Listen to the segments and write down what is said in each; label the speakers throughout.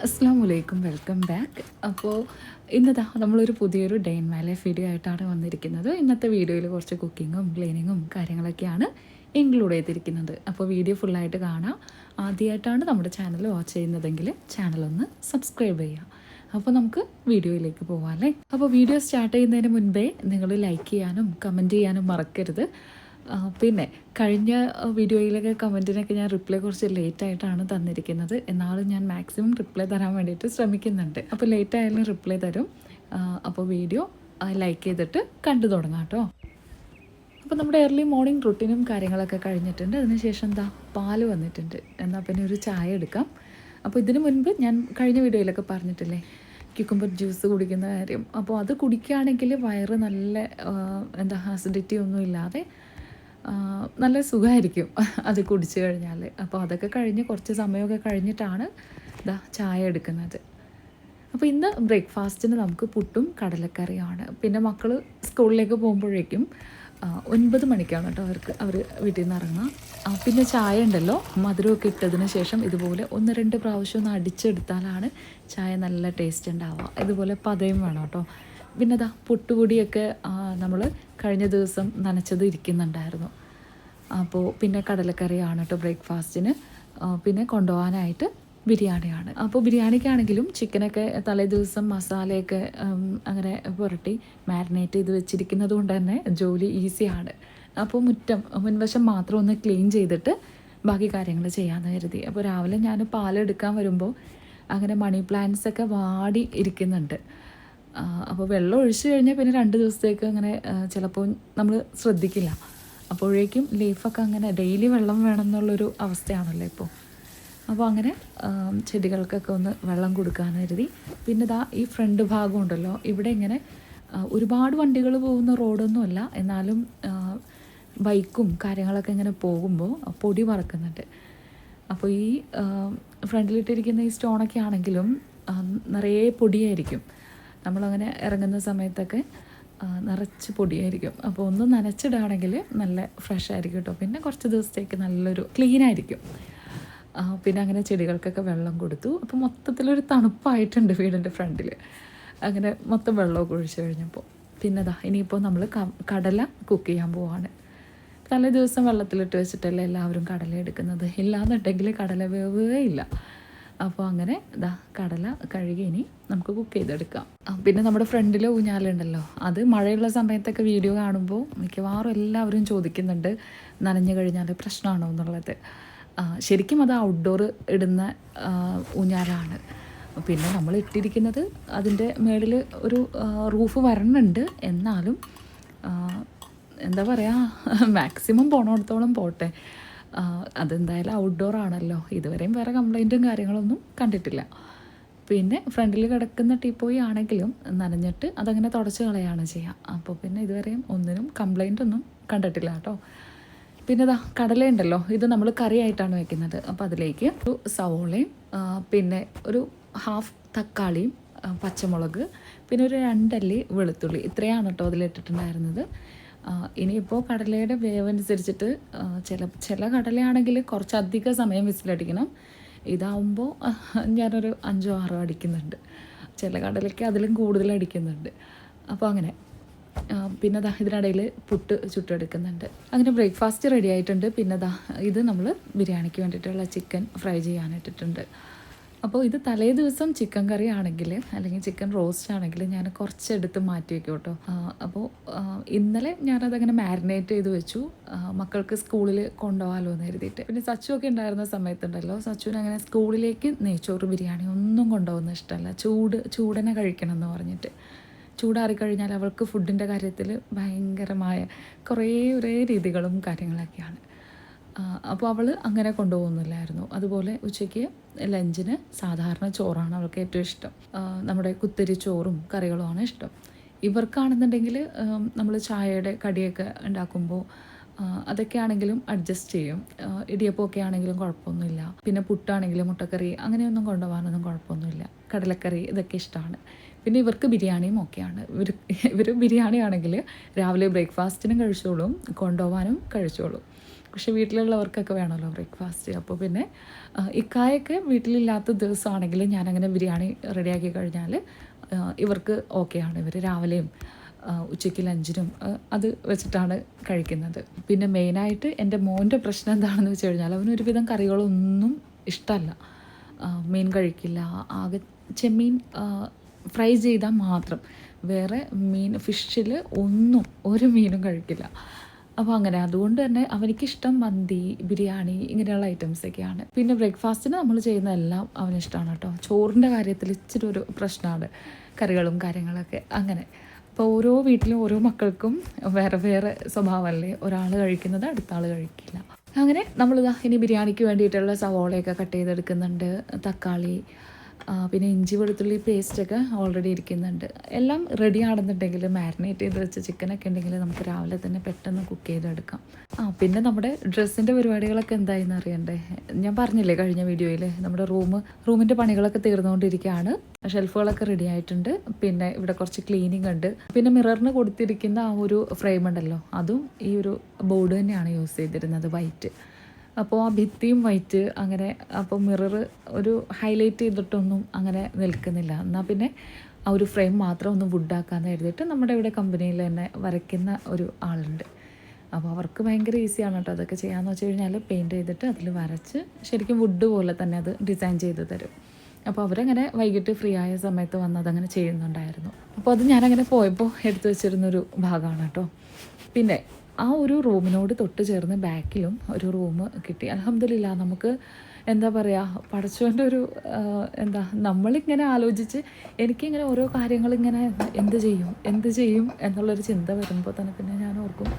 Speaker 1: അസ്സാം വലൈക്കും, welcome back. അപ്പോൾ ഇന്നതാ നമ്മളൊരു പുതിയൊരു day in my life video ആയിട്ടാണ് വന്നിരിക്കുന്നത്. ഇന്നത്തെ വീഡിയോയിൽ കുറച്ച് കുക്കിങ്ങും ക്ലീനിങ്ങും കാര്യങ്ങളൊക്കെയാണ് ഇൻക്ലൂഡ് ചെയ്തിരിക്കുന്നത്. അപ്പോൾ വീഡിയോ ഫുള്ളായിട്ട് കാണാം. ആദ്യമായിട്ടാണ് നമ്മുടെ ചാനൽ വാച്ച് ചെയ്യുന്നതെങ്കിൽ ചാനലൊന്ന് സബ്സ്ക്രൈബ് ചെയ്യുക. അപ്പോൾ നമുക്ക് വീഡിയോയിലേക്ക് പോകാം അല്ലേ. അപ്പോൾ വീഡിയോ സ്റ്റാർട്ട് ചെയ്യുന്നതിന് മുൻപേ നിങ്ങൾ ലൈക്ക് ചെയ്യാനും കമൻറ്റ് ചെയ്യാനും മറക്കരുത്. പിന്നെ കഴിഞ്ഞ വീഡിയോയിലൊക്കെ കമൻറ്റിനൊക്കെ ഞാൻ റിപ്ലൈ കുറച്ച് ലേറ്റായിട്ടാണ് തന്നിരിക്കുന്നത്. എന്നാലും ഞാൻ മാക്സിമം റിപ്ലൈ തരാൻ വേണ്ടിയിട്ട് ശ്രമിക്കുന്നുണ്ട്. അപ്പോൾ ലേറ്റായാലും റിപ്ലൈ തരും. അപ്പോൾ വീഡിയോ ലൈക്ക് ചെയ്തിട്ട് കണ്ടു തുടങ്ങാം കേട്ടോ. അപ്പോൾ നമ്മുടെ ഏർലി മോർണിംഗ് റുട്ടീനും കാര്യങ്ങളൊക്കെ കഴിഞ്ഞിട്ടുണ്ട്. അതിനുശേഷം എന്താ പാല് വന്നിട്ടുണ്ട്. എന്നാൽ പിന്നെ ഒരു ചായ എടുക്കാം. അപ്പോൾ ഇതിനു മുൻപ് ഞാൻ കഴിഞ്ഞ വീഡിയോയിലൊക്കെ പറഞ്ഞിട്ടില്ലേ ക്യുക്കുംബർ ജ്യൂസ് കുടിക്കുന്ന കാര്യം. അപ്പോൾ അത് കുടിക്കുകയാണെങ്കിൽ വയറ് നല്ല ആസിഡിറ്റി ഒന്നും ഇല്ലാതെ നല്ല സുഖമായിരിക്കും അത് കുടിച്ചു കഴിഞ്ഞാൽ. അപ്പോൾ അതൊക്കെ കഴിഞ്ഞ് കുറച്ച് സമയമൊക്കെ കഴിഞ്ഞിട്ടാണ് ചായ എടുക്കുന്നത്. അപ്പോൾ ഇന്ന് ബ്രേക്ക്ഫാസ്റ്റിന് നമുക്ക് പുട്ടും കടലക്കറിയാണ്. പിന്നെ മക്കൾ സ്കൂളിലേക്ക് പോകുമ്പോഴേക്കും 9 മണിക്കാണ് കേട്ടോ അവർ വീട്ടിൽ നിന്ന് ഇറങ്ങുക. പിന്നെ ചായ ഉണ്ടല്ലോ, മധുരമൊക്കെ ഇട്ടതിന് ശേഷം ഇതുപോലെ 1-2 പ്രാവശ്യം ഒന്ന് അടിച്ചെടുത്താലാണ് ചായ നല്ല ടേസ്റ്റ് ഉണ്ടാവുക. ഇതുപോലെ പതയും വേണം കേട്ടോ. പിന്നെ പുട്ടുപൊടിയൊക്കെ നമ്മൾ കഴിഞ്ഞ ദിവസം നനച്ചത് ഇരിക്കുന്നുണ്ടായിരുന്നു. അപ്പോൾ പിന്നെ കടലക്കറിയാണ് കേട്ടോ ബ്രേക്ക്ഫാസ്റ്റിന്. പിന്നെ കൊണ്ടുപോകാനായിട്ട് ബിരിയാണിയാണ്. അപ്പോൾ ബിരിയാണിക്കാണെങ്കിലും ചിക്കനൊക്കെ തലേ ദിവസം മസാലയൊക്കെ അങ്ങനെ പുരട്ടി മാരിനേറ്റ് ചെയ്ത് വെച്ചിരിക്കുന്നത് കൊണ്ട് തന്നെ ജോലി ഈസിയാണ്. അപ്പോൾ മുൻവശം മാത്രം ഒന്ന് ക്ലീൻ ചെയ്തിട്ട് ബാക്കി കാര്യങ്ങൾ ചെയ്യാമെന്ന് കരുതി. അപ്പോൾ രാവിലെ ഞാൻ പാലെടുക്കാൻ വരുമ്പോൾ അങ്ങനെ മണി പ്ലാന്റ്സൊക്കെ വാടി ഇരിക്കുന്നുണ്ട്. അപ്പോൾ വെള്ളം ഒഴിച്ചു കഴിഞ്ഞാൽ പിന്നെ 2 ദിവസത്തേക്ക് അങ്ങനെ ചിലപ്പോൾ നമ്മൾ ശ്രദ്ധിക്കില്ല. അപ്പോഴേക്കും ലീഫൊക്കെ അങ്ങനെ ഡെയിലി വെള്ളം വേണം എന്നുള്ളൊരു അവസ്ഥയാണല്ലോ ഇപ്പോൾ. അപ്പോൾ അങ്ങനെ ചെടികൾക്കൊക്കെ ഒന്ന് വെള്ളം കൊടുക്കാമെന്ന് കരുതി. പിന്നെ ഈ ഫ്രണ്ട് ഭാഗം ഉണ്ടല്ലോ, ഇവിടെ ഇങ്ങനെ ഒരുപാട് വണ്ടികൾ പോകുന്ന റോഡൊന്നുമല്ല, എന്നാലും ബൈക്കും കാര്യങ്ങളൊക്കെ ഇങ്ങനെ പോകുമ്പോൾ പൊടി പറക്കുന്നുണ്ട്. അപ്പോൾ ഈ ഫ്രണ്ടിലിട്ടിരിക്കുന്ന ഈ സ്റ്റോണൊക്കെ ആണെങ്കിലും നിറയെ പൊടിയായിരിക്കും. നമ്മളങ്ങനെ ഇറങ്ങുന്ന സമയത്തൊക്കെ നിറച്ച് പൊടിയായിരിക്കും. അപ്പോൾ ഒന്ന് നനച്ചിടുകയാണെങ്കിൽ നല്ല ഫ്രഷ് ആയിരിക്കും കേട്ടോ. പിന്നെ കുറച്ച് ദിവസത്തേക്ക് നല്ലൊരു ക്ലീനായിരിക്കും. പിന്നെ അങ്ങനെ ചെടികൾക്കൊക്കെ വെള്ളം കൊടുത്തു. അപ്പോൾ മൊത്തത്തിലൊരു തണുപ്പായിട്ടുണ്ട് വീടിൻ്റെ ഫ്രണ്ടിൽ. അങ്ങനെ മൊത്തം വെള്ളമൊക്കെ ഒഴിച്ച് കഴിഞ്ഞപ്പോൾ പിന്നെ ഇനിയിപ്പോൾ നമ്മൾ കടല കുക്ക് ചെയ്യാൻ പോവാണ്. തലേ ദിവസം വെള്ളത്തിലിട്ട് വെച്ചിട്ടല്ലേ എല്ലാവരും കടല എടുക്കുന്നത്. ഇല്ലാന്നുണ്ടെങ്കിൽ കടല വേവേ ഇല്ല. അപ്പോൾ അങ്ങനെ കടല കഴുകി ഇനി നമുക്ക് കുക്ക് ചെയ്തെടുക്കാം. പിന്നെ നമ്മുടെ ഫ്രണ്ടിൽ ഊഞ്ഞാലുണ്ടല്ലോ, അത് മഴയുള്ള സമയത്തൊക്കെ വീഡിയോ കാണുമ്പോൾ മിക്കവാറും എല്ലാവരും ചോദിക്കുന്നുണ്ട് നനഞ്ഞു കഴിഞ്ഞാൽ പ്രശ്നമാണോ എന്നുള്ളത്. ശരിക്കും അത് ഔട്ട്ഡോർ ഇടുന്ന ഊഞ്ഞാലാണ്. പിന്നെ നമ്മൾ ഇട്ടിരിക്കുന്നത് അതിൻ്റെ മേളിൽ ഒരു റൂഫ് വരണുണ്ട്. എന്നാലും എന്താ പറയുക, മാക്സിമം പോണോടത്തോളം പോട്ടെ. അതെന്തായാലും ഔട്ട്ഡോർ ആണല്ലോ. ഇതുവരെയും വേറെ കംപ്ലൈൻറ്റും കാര്യങ്ങളൊന്നും കണ്ടിട്ടില്ല. പിന്നെ ഫ്രണ്ടിൽ കിടക്കുന്ന ടീപ്പോയി ആണെങ്കിലും നനഞ്ഞിട്ട് അതങ്ങനെ തുടച്ച് കളയാണ് ചെയ്യുക. അപ്പോൾ പിന്നെ ഇതുവരെയും ഒന്നിനും കംപ്ലൈൻ്റ് ഒന്നും കണ്ടിട്ടില്ല കേട്ടോ. പിന്നെ കടലയുണ്ടല്ലോ, ഇത് നമ്മൾ കറിയായിട്ടാണ് വെക്കുന്നത്. അപ്പോൾ അതിലേക്ക് ഒരു സവോളയും പിന്നെ ഒരു ഹാഫ് തക്കാളിയും പച്ചമുളക് പിന്നെ ഒരു 2 അല്ലി വെളുത്തുള്ളി, ഇത്രയാണ് കേട്ടോ അതിലിട്ടിട്ടുണ്ടായിരുന്നത്. ഇനിയിപ്പോൾ കടലയുടെ വേവനുസരിച്ചിട്ട് ചില കടലയാണെങ്കിൽ കുറച്ചധികം സമയം വിസിലടിക്കണം. ഇതാവുമ്പോൾ ഞാനൊരു 5-6 അടിക്കുന്നുണ്ട്. ചില കടലയ്ക്ക് അതിലും കൂടുതൽ അടിക്കുന്നുണ്ട്. അപ്പോൾ അങ്ങനെ പിന്നെ ഇതിനിടയിൽ പുട്ട് ചുട്ടെടുക്കുന്നുണ്ട്. അങ്ങനെ ബ്രേക്ക്ഫാസ്റ്റ് റെഡി ആയിട്ടുണ്ട്. പിന്നെ ഇത് നമ്മൾ ബിരിയാണിക്ക് വേണ്ടിയിട്ടുള്ള ചിക്കൻ ഫ്രൈ ചെയ്യാനിട്ടിട്ടുണ്ട്. അപ്പോൾ ഇത് തലേ ദിവസം ചിക്കൻ കറി ആണെങ്കിൽ അല്ലെങ്കിൽ ചിക്കൻ റോസ്റ്റ് ആണെങ്കിൽ ഞാൻ കുറച്ചെടുത്ത് മാറ്റി വയ്ക്കും കേട്ടോ. അപ്പോൾ ഇന്നലെ ഞാനതങ്ങനെ മാരിനേറ്റ് ചെയ്ത് വെച്ചു, മക്കൾക്ക് സ്കൂളിൽ കൊണ്ടുപോകാമല്ലോ എന്ന് കരുതിയിട്ട്. പിന്നെ സച്ചുവൊക്കെ ഉണ്ടായിരുന്ന സമയത്തുണ്ടല്ലോ, സച്ചുവിന് അങ്ങനെ സ്കൂളിലേക്ക് നെയ്ച്ചോറ് ബിരിയാണി ഒന്നും കൊണ്ടുപോകുന്ന ഇഷ്ടമല്ല. ചൂടനെ കഴിക്കണം എന്ന് പറഞ്ഞിട്ട്. ചൂടാറിക്കഴിഞ്ഞാൽ അവൾക്ക് ഫുഡിൻ്റെ കാര്യത്തിൽ ഭയങ്കരമായ ഒരേ രീതികളും കാര്യങ്ങളൊക്കെയാണ്. അപ്പോൾ അവൾ അങ്ങനെ കൊണ്ടുപോകുന്നില്ലായിരുന്നു. അതുപോലെ ഉച്ചയ്ക്ക് ലഞ്ചിന് സാധാരണ ചോറാണ് അവൾക്ക് ഏറ്റവും ഇഷ്ടം. നമ്മുടെ കുത്തരി ചോറും കറികളുമാണ് ഇഷ്ടം. ഇവർക്കാണെന്നുണ്ടെങ്കിൽ നമ്മൾ ചായയുടെ കടിയൊക്കെ ഉണ്ടാക്കുമ്പോൾ അതൊക്കെ ആണെങ്കിലും അഡ്ജസ്റ്റ് ചെയ്യും. ഇടിയപ്പമൊക്കെ ആണെങ്കിലും കുഴപ്പമൊന്നുമില്ല. പിന്നെ പുട്ടാണെങ്കിലും മുട്ടക്കറി അങ്ങനെയൊന്നും കൊണ്ടുപോകാനൊന്നും കുഴപ്പമൊന്നുമില്ല. കടലക്കറി ഇതൊക്കെ ഇഷ്ടമാണ്. പിന്നെ ഇവർക്ക് ബിരിയാണിയും ഒക്കെയാണ്. ഇവർ ബിരിയാണി ആണെങ്കിൽ രാവിലെ ബ്രേക്ക്ഫാസ്റ്റിനും കഴിച്ചോളും, കൊണ്ടുപോകാനും കഴിച്ചോളും. പക്ഷേ വീട്ടിലുള്ളവർക്കൊക്കെ വേണമല്ലോ ബ്രേക്ക്ഫാസ്റ്റ്. അപ്പോൾ പിന്നെ ഇക്കായൊക്കെ വീട്ടിലില്ലാത്ത ദിവസമാണെങ്കിൽ ഞാനങ്ങനെ ബിരിയാണി റെഡിയാക്കി കഴിഞ്ഞാൽ ഇവർക്ക് ഓക്കെയാണ്. ഇവർ രാവിലെയും ഉച്ചയ്ക്ക് ലഞ്ചിനും അത് വെച്ചിട്ടാണ് കഴിക്കുന്നത്. പിന്നെ മെയിനായിട്ട് എൻ്റെ മോൻ്റെ പ്രശ്നം എന്താണെന്ന് വെച്ച് കഴിഞ്ഞാൽ അവനൊരുവിധം കറികളൊന്നും ഇഷ്ടമല്ല. മീൻ കഴിക്കില്ല. ആകെ ചെമ്മീൻ ഫ്രൈ ചെയ്താൽ മാത്രം, വേറെ മീൻ ഫിഷിൽ ഒന്നും ഒരു മീനും കഴിക്കില്ല. അപ്പോൾ അങ്ങനെ അതുകൊണ്ട് തന്നെ അവനിക്കിഷ്ടം മന്തി, ബിരിയാണി ഇങ്ങനെയുള്ള ഐറ്റംസൊക്കെയാണ്. പിന്നെ ബ്രേക്ക്ഫാസ്റ്റിന് നമ്മൾ ചെയ്യുന്ന എല്ലാം അവനിഷ്ടമാണ് കേട്ടോ. ചോറിൻ്റെ കാര്യത്തിൽ ഇച്ചിരി ഒരു പ്രശ്നമാണ്, കറികളും കാര്യങ്ങളൊക്കെ അങ്ങനെ. അപ്പോൾ ഓരോ വീട്ടിലും ഓരോ മക്കൾക്കും വേറെ വേറെ സ്വഭാവമല്ലേ, ഒരാൾ കഴിക്കുന്നത് അടുത്ത ആൾ കഴിക്കില്ല. അങ്ങനെ നമ്മളിതാ ഇനി ബിരിയാണിക്ക് വേണ്ടിയിട്ടുള്ള സവോളയൊക്കെ കട്ട് ചെയ്തെടുക്കുന്നുണ്ട്, തക്കാളി, പിന്നെ ഇഞ്ചി വെളുത്തുള്ളി പേസ്റ്റൊക്കെ ഓൾറെഡി ഇരിക്കുന്നുണ്ട്. എല്ലാം റെഡി ആണെന്നുണ്ടെങ്കിൽ മാരിനേറ്റ് ചെയ്ത് വെച്ച ചിക്കനൊക്കെ ഉണ്ടെങ്കിൽ നമുക്ക് രാവിലെ തന്നെ പെട്ടെന്ന് കുക്ക് ചെയ്തെടുക്കാം. പിന്നെ നമ്മുടെ ഡ്രസ്സിൻ്റെ പരിപാടികളൊക്കെ എന്തായെന്ന് അറിയണ്ടേ. ഞാൻ പറഞ്ഞില്ലേ കഴിഞ്ഞ വീഡിയോയിൽ നമ്മുടെ റൂമിൻ്റെ പണികളൊക്കെ തീർന്നുകൊണ്ടിരിക്കുകയാണ്. ഷെൽഫുകളൊക്കെ റെഡി ആയിട്ടുണ്ട്. പിന്നെ ഇവിടെ കുറച്ച് ക്ലീനിങ് ഉണ്ട്. പിന്നെ മിററിന് കൊടുത്തിരിക്കുന്ന ആ ഒരു ഫ്രെയിം ഉണ്ടല്ലോ, അതും ഈ ഒരു ബോർഡ് തന്നെയാണ് യൂസ് ചെയ്തിരുന്നത്, വൈറ്റ്. അപ്പോൾ ആ ഭിത്തിയും വൈറ്റ് അങ്ങനെ. അപ്പോൾ മിറർ ഒരു ഹൈലൈറ്റ് ചെയ്തിട്ടൊന്നും അങ്ങനെ നിൽക്കുന്നില്ല. എന്നാൽ പിന്നെ ആ ഒരു ഫ്രെയിം മാത്രം ഒന്ന് വുഡാക്കാമെന്ന് എഴുതിയിട്ട് നമ്മുടെ ഇവിടെ കമ്പനിയിൽ തന്നെ വരയ്ക്കുന്ന ഒരു ആളുണ്ട്. അപ്പോൾ അവർക്ക് ഭയങ്കര ഈസിയാണ് കേട്ടോ അതൊക്കെ ചെയ്യാമെന്ന് വെച്ച് കഴിഞ്ഞാൽ. പെയിൻറ്റ് ചെയ്തിട്ട് അതിൽ വരച്ച് ശരിക്കും വുഡ് പോലെ തന്നെ അത് ഡിസൈൻ ചെയ്ത് തരും. അപ്പോൾ അവരങ്ങനെ വൈകിട്ട് ഫ്രീ ആയ സമയത്ത് വന്ന് അതങ്ങനെ ചെയ്യുന്നുണ്ടായിരുന്നു. അപ്പോൾ അത് ഞാനങ്ങനെ പോയപ്പോൾ എടുത്തു വെച്ചിരുന്നൊരു ഭാഗമാണ് കേട്ടോ. പിന്നെ ആ ഒരു റൂമിനോട് തൊട്ട് ചേർന്ന് ബാക്കിലും ഒരു റൂം കിട്ടി. അൽഹംദുലില്ലാ. നമുക്ക് എന്താ പറയുക, പടച്ചവൻ്റെ ഒരു നമ്മളിങ്ങനെ ആലോചിച്ച് എനിക്കിങ്ങനെ ഓരോ കാര്യങ്ങളിങ്ങനെ എന്ത് ചെയ്യും എന്നുള്ളൊരു ചിന്ത വരുമ്പോൾ തന്നെ പിന്നെ ഞാൻ ഓർക്കും,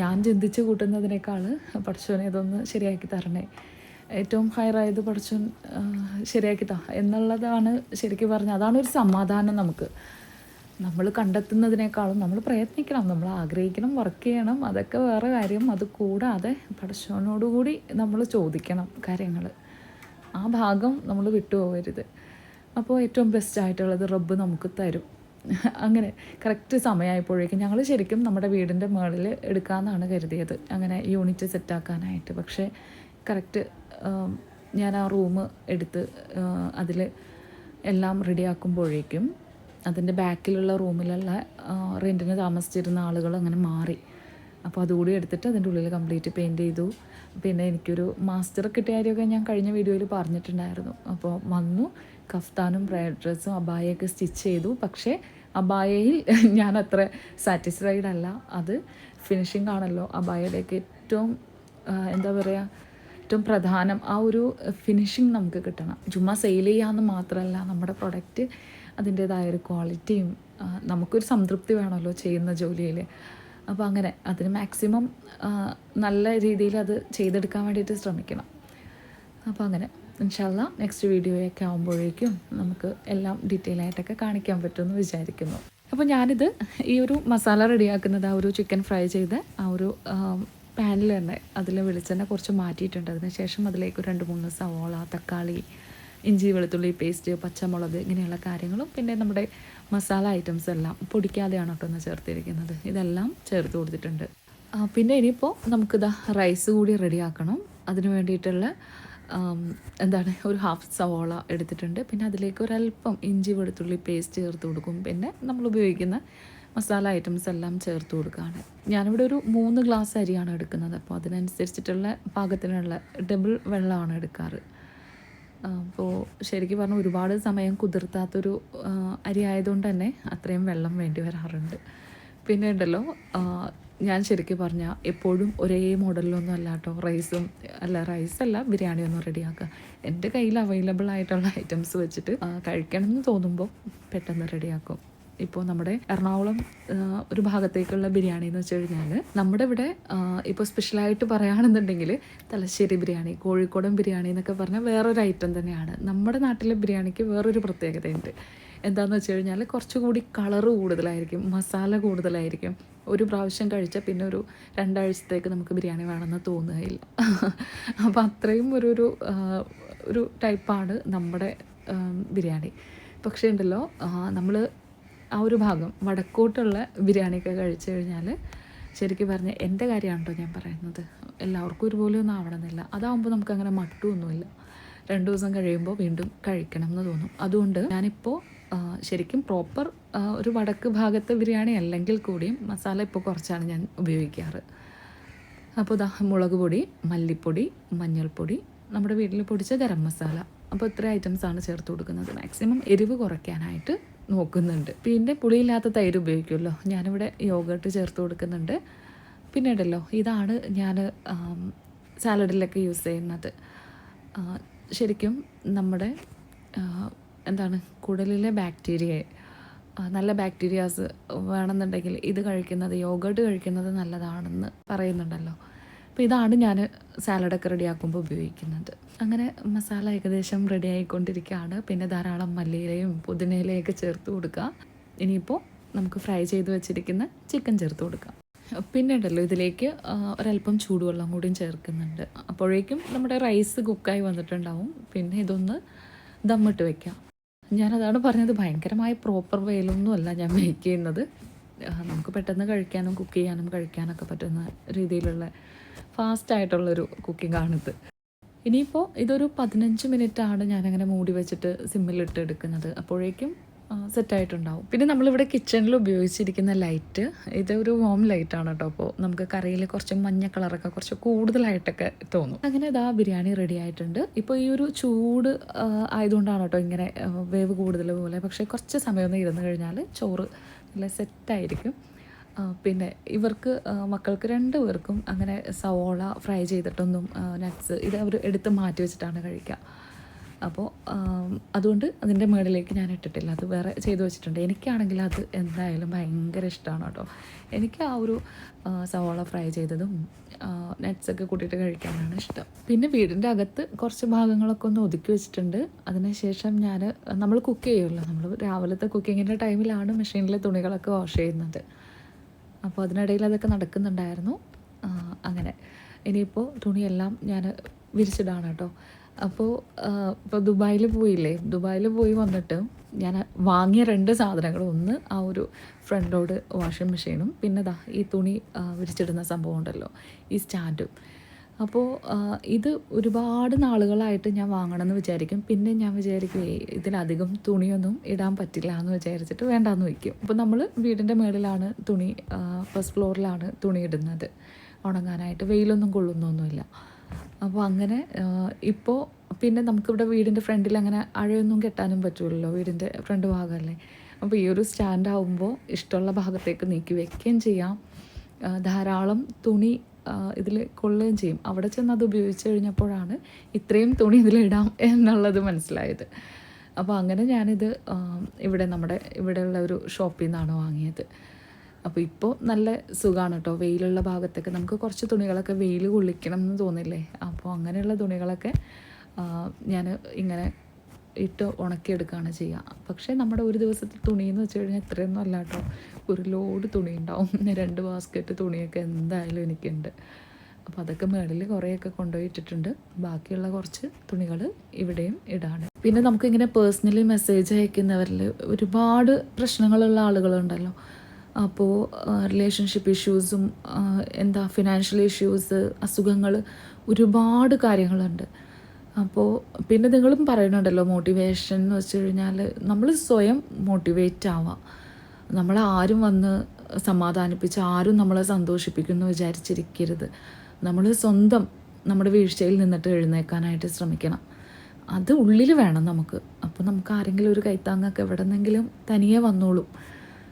Speaker 1: ഞാൻ ചിന്തിച്ച് കൂട്ടുന്നതിനേക്കാൾ പടച്ചവനെ ഇതൊന്ന് ശരിയാക്കി തരണേ, ഏറ്റവും ഹയറായത് പടച്ചവൻ ശരിയാക്കി എന്നുള്ളതാണ് ശരിക്കും പറഞ്ഞാൽ. അതാണ് ഒരു സമാധാനം നമുക്ക്. നമ്മൾ കണ്ടെത്തുന്നതിനേക്കാളും നമ്മൾ പ്രയത്നിക്കണം, നമ്മൾ ആഗ്രഹിക്കണം, വർക്ക് ചെയ്യണം, അതൊക്കെ വേറെ കാര്യം. അത് കൂടാതെ പടച്ചവനോടുകൂടി നമ്മൾ ചോദിക്കണം കാര്യങ്ങൾ. ആ ഭാഗം നമ്മൾ വിട്ടുപോകരുത്. അപ്പോൾ ഏറ്റവും ബെസ്റ്റായിട്ടുള്ളത് റബ്ബ് നമുക്ക് തരും. അങ്ങനെ കറക്റ്റ് സമയമായപ്പോഴേക്കും ഞങ്ങൾ ശരിക്കും നമ്മുടെ വീടിൻ്റെ മുകളിൽ എടുക്കാമെന്നാണ് കരുതിയത്, അങ്ങനെ യൂണിറ്റ് സെറ്റാക്കാനായിട്ട്. പക്ഷേ കറക്റ്റ് ഞാൻ ആ റൂം എടുത്ത് അതിൽ എല്ലാം റെഡിയാക്കുമ്പോഴേക്കും അതിൻ്റെ ബാക്കിലുള്ള റൂമിലുള്ള റെൻറ്റിന് താമസിച്ചിരുന്ന ആളുകൾ അങ്ങനെ മാറി. അപ്പോൾ അതുകൂടി എടുത്തിട്ട് അതിൻ്റെ ഉള്ളിൽ കംപ്ലീറ്റ് പെയിൻറ്റ് ചെയ്തു. പിന്നെ എനിക്കൊരു മാസ്റ്റർ കിട്ടിയ കാര്യമൊക്കെ ഞാൻ കഴിഞ്ഞ വീഡിയോയിൽ പറഞ്ഞിട്ടുണ്ടായിരുന്നു. അപ്പോൾ വന്നു, കഫ്താനും ബ്രൈഡ് ഡ്രസ്സും അബായയൊക്കെ സ്റ്റിച്ച് ചെയ്തു. പക്ഷേ അബായയിൽ ഞാൻ അത്ര സാറ്റിസ്ഫൈഡ് അല്ല. അത് ഫിനിഷിംഗ് ആണല്ലോ അബായയുടെയൊക്കെ ഏറ്റവും ഏറ്റവും പ്രധാനം. ആ ഒരു ഫിനിഷിങ് നമുക്ക് കിട്ടണം. ചുമ്മാ സെയിൽ ചെയ്യാമെന്ന് മാത്രമല്ല, നമ്മുടെ പ്രൊഡക്റ്റ് അതിൻ്റേതായൊരു ക്വാളിറ്റിയും നമുക്കൊരു സംതൃപ്തി വേണമല്ലോ ചെയ്യുന്ന ജോലിയിൽ. അപ്പോൾ അങ്ങനെ അതിന് മാക്സിമം നല്ല രീതിയിൽ അത് ചെയ്തെടുക്കാൻ വേണ്ടിയിട്ട് ശ്രമിക്കണം. അപ്പോൾ അങ്ങനെ ഇൻഷാ അല്ലാ നെക്സ്റ്റ് വീഡിയോയൊക്കെ ആകുമ്പോഴേക്കും നമുക്ക് എല്ലാം ഡീറ്റെയിൽ ആയിട്ടൊക്കെ കാണിക്കാൻ പറ്റുമെന്ന് വിചാരിക്കുന്നു. അപ്പോൾ ഞാനിത് ഈ ഒരു മസാല റെഡിയാക്കുന്നത് ആ ഒരു ചിക്കൻ ഫ്രൈ ചെയ്ത് ആ ഒരു പാനിൽ തന്നെ അതിൽ വെളിച്ചെണ്ണ കുറച്ച് മാറ്റിയിട്ടുണ്ട്. അതിന് ശേഷം അതിലേക്ക് 2-3 സവോള, തക്കാളി, ഇഞ്ചി വെളുത്തുള്ളി പേസ്റ്റ്, പച്ചമുളക് ഇങ്ങനെയുള്ള കാര്യങ്ങളും പിന്നെ നമ്മുടെ മസാല ഐറ്റംസ് എല്ലാം പൊടിക്കാതെയാണ് കേട്ടോ ഒന്ന് ചേർത്തിരിക്കുന്നത്. ഇതെല്ലാം ചേർത്ത് കൊടുത്തിട്ടുണ്ട്. പിന്നെ ഇനിയിപ്പോൾ നമുക്കിതാ റൈസ് കൂടി റെഡിയാക്കണം. അതിന് വേണ്ടിയിട്ടുള്ള ഒരു 1/2 സവോള എടുത്തിട്ടുണ്ട്. പിന്നെ അതിലേക്ക് ഒരല്പം ഇഞ്ചി വെളുത്തുള്ളി പേസ്റ്റ് ചേർത്ത് കൊടുക്കും. പിന്നെ നമ്മൾ ഉപയോഗിക്കുന്ന മസാല ഐറ്റംസ് എല്ലാം ചേർത്ത് കൊടുക്കുകയാണ്. ഞാനിവിടെ ഒരു 3 ഗ്ലാസ് അരിയാണ് എടുക്കുന്നത്. അപ്പോൾ അതിനനുസരിച്ചിട്ടുള്ള പാകത്തിനുള്ള ഡബിൾ വെള്ളമാണ് എടുക്കാറ്. അപ്പോൾ ശരിക്കും പറഞ്ഞാൽ ഒരുപാട് സമയം കുതിർത്താത്തൊരു അരി ആയതുകൊണ്ട് തന്നെ അത്രയും വെള്ളം വേണ്ടി വരാറുണ്ട്. പിന്നെ ഉണ്ടല്ലോ, ഞാൻ ശരിക്കും പറഞ്ഞാൽ എപ്പോഴും ഒരേ മോഡലിലൊന്നും അല്ല കേട്ടോ റൈസല്ല ബിരിയാണിയൊന്നും റെഡിയാക്കുക. എൻ്റെ കയ്യിൽ അവൈലബിൾ ആയിട്ടുള്ള ഐറ്റംസ് വെച്ചിട്ട് കഴിക്കണം എന്ന് തോന്നുമ്പോൾ പെട്ടെന്ന് റെഡിയാക്കും. ഇപ്പോൾ നമ്മുടെ എറണാകുളം ഒരു ഭാഗത്തേക്കുള്ള ബിരിയാണി എന്ന് വെച്ച് കഴിഞ്ഞാൽ നമ്മുടെ ഇവിടെ ഇപ്പോൾ സ്പെഷ്യലായിട്ട് പറയുകയാണെന്നുണ്ടെങ്കിൽ തലശ്ശേരി ബിരിയാണി, കോഴിക്കോടൻ ബിരിയാണി എന്നൊക്കെ പറഞ്ഞാൽ വേറൊരു ഐറ്റം തന്നെയാണ്. നമ്മുടെ നാട്ടിലെ ബിരിയാണിക്ക് വേറൊരു പ്രത്യേകതയുണ്ട്. എന്താണെന്ന് വെച്ച് കഴിഞ്ഞാൽ കുറച്ചുകൂടി കളറ് കൂടുതലായിരിക്കും, മസാല കൂടുതലായിരിക്കും. ഒരു പ്രാവശ്യം കഴിച്ചാൽ പിന്നെ ഒരു 2 ആഴ്ചത്തേക്ക് നമുക്ക് ബിരിയാണി വേണമെന്ന് തോന്നുകയില്ല. അപ്പോൾ അത്രയും ഒരു ടൈപ്പാണ് നമ്മുടെ ബിരിയാണി. പക്ഷേ ഉണ്ടല്ലോ, നമ്മൾ ആ ഒരു ഭാഗം വടക്കോട്ടുള്ള ബിരിയാണിയൊക്കെ കഴിച്ചു കഴിഞ്ഞാൽ ശരിക്കും പറഞ്ഞാൽ എൻ്റെ കാര്യമാണ് കേട്ടോ ഞാൻ പറയുന്നത്, എല്ലാവർക്കും ഒരുപോലെ ഒന്നും ആവണമെന്നില്ല. അതാകുമ്പോൾ നമുക്കങ്ങനെ മട്ടുമൊന്നുമില്ല. 2 ദിവസം കഴിയുമ്പോൾ വീണ്ടും കഴിക്കണം എന്ന് തോന്നും. അതുകൊണ്ട് ഞാനിപ്പോൾ ശരിക്കും പ്രോപ്പർ ഒരു വടക്ക് ഭാഗത്തെ ബിരിയാണി അല്ലെങ്കിൽ കൂടിയും മസാല ഇപ്പോൾ കുറച്ചാണ് ഞാൻ ഉപയോഗിക്കാറ്. അപ്പോൾ ഇതാ മുളക് പൊടി, മല്ലിപ്പൊടി, മഞ്ഞൾപ്പൊടി, നമ്മുടെ വീട്ടിൽ പൊടിച്ച ഗരം മസാല. അപ്പോൾ ഇത്ര ഐറ്റംസാണ് ചേർത്ത് കൊടുക്കുന്നത്. മാക്സിമം എരിവ് കുറയ്ക്കാനായിട്ട് നോക്കുന്നുണ്ട്. പിന്നെ പുളിയില്ലാത്ത തൈര് ഉപയോഗിക്കുമല്ലോ, ഞാനിവിടെ യോഗർട്ട് ചേർത്ത് കൊടുക്കുന്നുണ്ട്. പിന്നെ ഉണ്ടല്ലോ, ഇതാണ് ഞാൻ സാലഡിലൊക്കെ യൂസ് ചെയ്യുന്നത്. ശരിക്കും നമ്മുടെ എന്താണ് കുടലിലെ ബാക്ടീരിയയെ നല്ല ബാക്ടീരിയാസ് വേണമെന്നുണ്ടെങ്കിൽ ഇത് കഴിക്കുന്നത്, യോഗർട്ട് കഴിക്കുന്നത് നല്ലതാണെന്ന് പറയുന്നുണ്ടല്ലോ. അപ്പോൾ ഇതാണ് ഞാൻ സാലഡൊക്കെ റെഡിയാക്കുമ്പോൾ ഉപയോഗിക്കുന്നത്. അങ്ങനെ മസാല ഏകദേശം റെഡി ആയിക്കൊണ്ടിരിക്കുകയാണ്. പിന്നെ ധാരാളം മല്ലിയിലയും പുതിനയിലയൊക്കെ ചേർത്ത് കൊടുക്കുക. ഇനിയിപ്പോൾ നമുക്ക് ഫ്രൈ ചെയ്ത് വെച്ചിരിക്കുന്ന ചിക്കൻ ചേർത്ത് കൊടുക്കാം. പിന്നെ ഉണ്ടല്ലോ, ഇതിലേക്ക് ഒരല്പം ചൂടുവെള്ളം കൂടിയും ചേർക്കുന്നുണ്ട്. അപ്പോഴേക്കും നമ്മുടെ റൈസ് കുക്കായി വന്നിട്ടുണ്ടാവും. പിന്നെ ഇതൊന്ന് ദമ്മിട്ട് വയ്ക്കാം. ഞാനതാണ് പറഞ്ഞത്, ഭയങ്കരമായ പ്രോപ്പർ വേയിലൊന്നുമല്ല ഞാൻ മേക്ക് ചെയ്യുന്നത്. നമുക്ക് പെട്ടെന്ന് കഴിക്കാനും കുക്ക് ചെയ്യാനും കഴിക്കാനൊക്കെ പറ്റുന്ന രീതിയിലുള്ള ഫാസ്റ്റായിട്ടുള്ളൊരു കുക്കിംഗാണിത്. ഇനിയിപ്പോൾ ഇതൊരു 15 മിനിറ്റാണ് ഞാനങ്ങനെ മൂടി വെച്ചിട്ട് സിമ്മിലിട്ട് എടുക്കുന്നത്. അപ്പോഴേക്കും സെറ്റായിട്ടുണ്ടാവും. പിന്നെ നമ്മളിവിടെ കിച്ചണിൽ ഉപയോഗിച്ചിരിക്കുന്ന ലൈറ്റ് ഇതൊരു ഹോം ലൈറ്റാണ് കേട്ടോ. അപ്പോൾ നമുക്ക് കറിയിൽ കുറച്ച് മഞ്ഞ കളറൊക്കെ കുറച്ച് കൂടുതലായിട്ടൊക്കെ തോന്നും. അങ്ങനെ ഇതാ ബിരിയാണി റെഡി ആയിട്ടുണ്ട്. ഇപ്പോൾ ഈ ഒരു ചൂട് ആയതുകൊണ്ടാണ് കേട്ടോ ഇങ്ങനെ വേവ് കൂടുതൽ പോലെ. പക്ഷേ കുറച്ച് സമയമൊന്നും ഇരുന്ന് കഴിഞ്ഞാൽ ചോറ് നല്ല സെറ്റായിരിക്കും. പിന്നെ ഇവർക്ക് മക്കൾക്ക് 2 പേർക്കും അങ്ങനെ സവോള ഫ്രൈ ചെയ്തിട്ടൊന്നും നട്ട്സ് ഇത് അവർ എടുത്ത് മാറ്റി വെച്ചിട്ടാണ് കഴിക്കുക. അപ്പോൾ അതുകൊണ്ട് അതിൻ്റെ മുകളിലേക്ക് ഞാൻ ഇട്ടിട്ടില്ല, അത് വേറെ ചെയ്ത് വെച്ചിട്ടുണ്ട്. എനിക്കാണെങ്കിൽ അത് എന്തായാലും ഭയങ്കര ഇഷ്ടമാണ് കേട്ടോ. എനിക്ക് ആ ഒരു സവോള ഫ്രൈ ചെയ്തതും നട്ട്സൊക്കെ കൂട്ടിയിട്ട് കഴിക്കാനാണ് ഇഷ്ടം. പിന്നെ വീടിൻ്റെ അകത്ത് കുറച്ച് ഭാഗങ്ങളൊക്കെ ഒന്ന് ഒതുക്കി വെച്ചിട്ടുണ്ട്. അതിനുശേഷം നമ്മൾ കുക്ക് ചെയ്യുമല്ലോ, നമ്മൾ രാവിലത്തെ കുക്കിങ്ങിൻ്റെ ടൈമിലാണ് മെഷീനിൽ തുണികളൊക്കെ വാഷ് ചെയ്യുന്നത്. അപ്പോൾ അതിനിടയിൽ അതൊക്കെ നടക്കുന്നുണ്ടായിരുന്നു. അങ്ങനെ ഇനിയിപ്പോൾ തുണിയെല്ലാം ഞാൻ വിരിച്ചിടാണ് കേട്ടോ. അപ്പോൾ ഇപ്പോൾ ദുബായിൽ പോയി വന്നിട്ട് ഞാൻ വാങ്ങിയ 2 സാധനങ്ങൾ, ഒന്ന് ആ ഒരു ഫ്രണ്ട് ലോഡ് വാഷിംഗ് മെഷീനും പിന്നെ ഈ തുണി വിരിച്ചിടുന്ന സംഭവം ഉണ്ടല്ലോ, ഈ സ്റ്റാൻഡും. അപ്പോൾ ഇത് ഒരുപാട് നാളുകളായിട്ട് ഞാൻ വാങ്ങണമെന്ന് വിചാരിക്കും. പിന്നെ ഞാൻ വിചാരിക്കും ഇതിലധികം തുണിയൊന്നും ഇടാൻ പറ്റില്ല എന്ന് വിചാരിച്ചിട്ട് വേണ്ടാന്ന് വയ്ക്കും. അപ്പോൾ നമ്മൾ വീടിൻ്റെ മുകളിലാണ് തുണി, ഫസ്റ്റ് ഫ്ലോറിലാണ് തുണി ഇടുന്നത് ഉണങ്ങാനായിട്ട്. വെയിലൊന്നും കൊള്ളുന്നൊന്നുമില്ല. അപ്പോൾ അങ്ങനെ ഇപ്പോൾ പിന്നെ നമുക്കിവിടെ വീടിൻ്റെ ഫ്രണ്ടിൽ അങ്ങനെ അഴയൊന്നും കെട്ടാനും പറ്റുമല്ലോ, വീടിൻ്റെ ഫ്രണ്ട് ഭാഗമല്ലേ. അപ്പോൾ ഈ ഒരു സ്റ്റാൻഡാകുമ്പോൾ ഇഷ്ടമുള്ള ഭാഗത്തേക്ക് നീക്കി വയ്ക്കുകയും ചെയ്യാം. ധാരാളം തുണി ഇതിൽ കൊള്ളുകയും ചെയ്യും. അവിടെ ചെന്ന് അത് ഉപയോഗിച്ച് കഴിഞ്ഞപ്പോഴാണ് ഇത്രയും തുണി ഇതിലിടാം എന്നുള്ളത് മനസ്സിലായത്. അപ്പോൾ അങ്ങനെ ഞാനിത് നമ്മുടെ ഇവിടെയുള്ള ഒരു ഷോപ്പിൽ നിന്നാണ് വാങ്ങിയത്. അപ്പോൾ ഇപ്പോൾ നല്ല സുഖമാണ് കേട്ടോ. വെയിലുള്ള ഭാഗത്തൊക്കെ നമുക്ക് കുറച്ച് തുണികളൊക്കെ വെയിൽ കൊള്ളിക്കണം എന്ന് തോന്നില്ലേ. അപ്പോൾ അങ്ങനെയുള്ള തുണികളൊക്കെ ഞാൻ ഇങ്ങനെ ഇട്ട് ഉണക്കിയെടുക്കുകയാണ് ചെയ്യുക. പക്ഷേ നമ്മുടെ ഒരു ദിവസത്തെ തുണിയെന്ന് വെച്ച് കഴിഞ്ഞാൽ ഇത്രയൊന്നും അല്ല കേട്ടോ. ഒരു ലോഡ് തുണി ഉണ്ടാവും. 2 ബാസ്ക്കറ്റ് തുണിയൊക്കെ എന്തായാലും എനിക്കുണ്ട്. അപ്പോൾ അതൊക്കെ മുകളിൽ കുറേയൊക്കെ കൊണ്ടുപോയിട്ടിട്ടുണ്ട്. ബാക്കിയുള്ള കുറച്ച് തുണികൾ ഇവിടെയും ഇടാണ്. പിന്നെ നമുക്കിങ്ങനെ പേഴ്സണലി മെസ്സേജ് അയക്കുന്നവരിൽ ഒരുപാട് പ്രശ്നങ്ങളുള്ള ആളുകളുണ്ടല്ലോ. അപ്പോൾ റിലേഷൻഷിപ്പ് ഇഷ്യൂസും ഫിനാൻഷ്യൽ ഇഷ്യൂസ്, അസുഖങ്ങൾ, ഒരുപാട് കാര്യങ്ങളുണ്ട്. അപ്പോൾ പിന്നെ നിങ്ങളും പറയുന്നുണ്ടല്ലോ മോട്ടിവേഷൻ എന്ന് വെച്ച് കഴിഞ്ഞാൽ നമ്മൾ സ്വയം മോട്ടിവേറ്റ് ആവാം. നമ്മളാരും വന്ന് സമാധാനിപ്പിച്ച് ആരും നമ്മളെ സന്തോഷിപ്പിക്കുമെന്ന് വിചാരിച്ചിരിക്കരുത്. നമ്മൾ സ്വന്തം നമ്മുടെ വീഴ്ചയിൽ നിന്നിട്ട് എഴുന്നേൽക്കാനായിട്ട് ശ്രമിക്കണം. അത് ഉള്ളിൽ വേണം നമുക്ക്. അപ്പോൾ നമുക്ക് ആരെങ്കിലും ഒരു കൈത്താങ്ങൊക്കെ എവിടെ നിന്നെങ്കിലും തനിയെ വന്നോളും.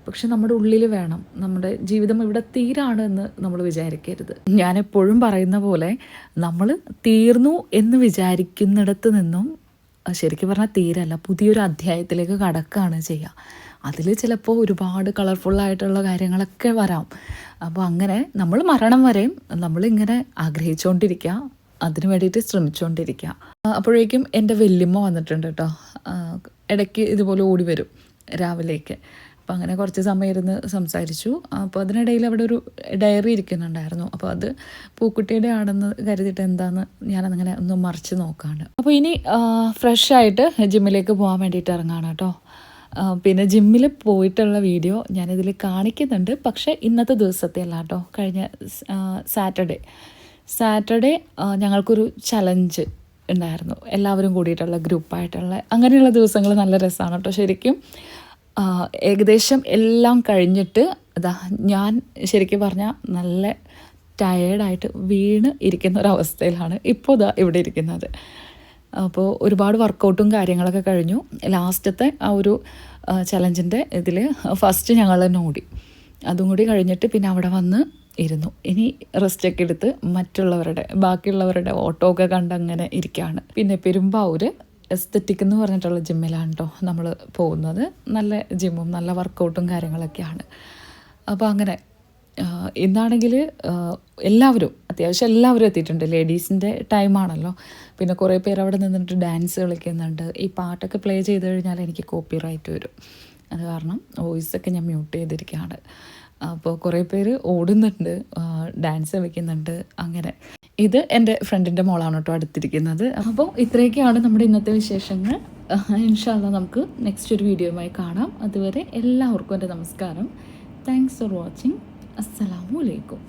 Speaker 1: പക്ഷെ നമ്മുടെ ഉള്ളിൽ വേണം. നമ്മുടെ ജീവിതം ഇവിടെ തീരാണ് എന്ന് നമ്മൾ വിചാരിക്കരുത്. ഞാനെപ്പോഴും പറയുന്ന പോലെ നമ്മൾ തീർന്നു എന്ന് വിചാരിക്കുന്നിടത്ത് നിന്നും ശരിക്കും പറഞ്ഞാൽ തീരല്ല, പുതിയൊരു അധ്യായത്തിലേക്ക് കടക്കുകയാണ് ചെയ്യുക. അതിൽ ചിലപ്പോൾ ഒരുപാട് കളർഫുള്ളായിട്ടുള്ള കാര്യങ്ങളൊക്കെ വരാം. അപ്പോൾ അങ്ങനെ നമ്മൾ മരണം വരെയും നമ്മളിങ്ങനെ ആഗ്രഹിച്ചുകൊണ്ടിരിക്കുക, അതിന് വേണ്ടിയിട്ട് ശ്രമിച്ചുകൊണ്ടിരിക്കുക. അപ്പോഴേക്കും എൻ്റെ വല്യമ്മ വന്നിട്ടുണ്ട് കേട്ടോ. ഇടയ്ക്ക് ഇതുപോലെ ഓടി വരും രാവിലേക്ക്. അപ്പോൾ അങ്ങനെ കുറച്ച് സമയം ഇരുന്ന് സംസാരിച്ചു. അപ്പോൾ അതിനിടയിൽ അവിടെ ഒരു ഡയറി ഇരിക്കുന്നുണ്ടായിരുന്നു. അപ്പോൾ അത് പൂക്കുട്ടിയുടെ ആണെന്ന് കരുതിയിട്ട് എന്താണെന്ന് ഞാനങ്ങനെ ഒന്ന് മറിച്ച് നോക്കാണ്. അപ്പോൾ ഇനി ഫ്രഷായിട്ട് ജിമ്മിലേക്ക് പോകാൻ വേണ്ടിയിട്ട് ഇറങ്ങാണ് കേട്ടോ. പിന്നെ ജിമ്മിൽ പോയിട്ടുള്ള വീഡിയോ ഞാനിതിൽ കാണിക്കുന്നുണ്ട്. പക്ഷേ ഇന്നത്തെ ദിവസത്തെ അല്ല കേട്ടോ, കഴിഞ്ഞ സാറ്റർഡേ ഞങ്ങൾക്കൊരു ചലഞ്ച് ഉണ്ടായിരുന്നു, എല്ലാവരും കൂടിയിട്ടുള്ള ഗ്രൂപ്പായിട്ടുള്ള അങ്ങനെയുള്ള ദിവസങ്ങൾ നല്ല രസമാണ് കേട്ടോ ശരിക്കും. ഏകദേശം എല്ലാം കഴിഞ്ഞിട്ട് ഞാൻ ശരിക്കും പറഞ്ഞാൽ നല്ല ടയേർഡായിട്ട് വീണ് ഇരിക്കുന്ന ഒരവസ്ഥയിലാണ് ഇപ്പോൾ ഇവിടെ ഇരിക്കുന്നത്. അപ്പോൾ ഒരുപാട് വർക്കൗട്ടും കാര്യങ്ങളൊക്കെ കഴിഞ്ഞു. ലാസ്റ്റത്തെ ആ ഒരു ചലഞ്ചിൻ്റെ ഇതിൽ ഫസ്റ്റ് ഞങ്ങൾ തന്നെ ഓടി. അതും കൂടി കഴിഞ്ഞിട്ട് പിന്നെ അവിടെ വന്ന് ഇരുന്നു. ഇനി റെസ്റ്റൊക്കെ എടുത്ത് ബാക്കിയുള്ളവരുടെ ഓട്ടോ ഒക്കെ കണ്ട് അങ്ങനെ ഇരിക്കുകയാണ്. പിന്നെ പെരുമ്പാവൂർ എസ്തെറ്റിക് എന്ന് പറഞ്ഞിട്ടുള്ള ജിമ്മിലാണ് കേട്ടോ നമ്മൾ പോകുന്നത്. നല്ല ജിമ്മും നല്ല വർക്കൗട്ടും കാര്യങ്ങളൊക്കെയാണ്. അപ്പോൾ അങ്ങനെ ഇന്നാണെങ്കിൽ അത്യാവശ്യം എല്ലാവരും എത്തിയിട്ടുണ്ട്. ലേഡീസിൻ്റെ ടൈമാണല്ലോ. പിന്നെ കുറേ പേര് അവിടെ നിന്നിട്ട് ഡാൻസ് കളിക്കുന്നുണ്ട്. ഈ പാട്ടൊക്കെ പ്ലേ ചെയ്ത് കഴിഞ്ഞാൽ എനിക്ക് കോപ്പി റൈറ്റ് വരും. അത് കാരണം വോയിസൊക്കെ ഞാൻ മ്യൂട്ട് ചെയ്തിരിക്കുകയാണ്. അപ്പോൾ കുറേ പേര് ഓടുന്നുണ്ട്, ഡാൻസ് കളിക്കുന്നുണ്ട്. അങ്ങനെ ഇത് എൻ്റെ ഫ്രണ്ടിൻ്റെ മോളാണ് കേട്ടോ അടുത്തിരിക്കുന്നത്. അപ്പോൾ ഇത്രയൊക്കെയാണ് നമ്മുടെ ഇന്നത്തെ വിശേഷങ്ങൾ. ഇൻഷാ അല്ലാഹ് നമുക്ക് നെക്സ്റ്റ് ഒരു വീഡിയോയുമായി കാണാം. അതുവരെ എല്ലാവർക്കും എൻ്റെ നമസ്കാരം. Thanks for watching. അസ്സലാമു അലൈക്കും.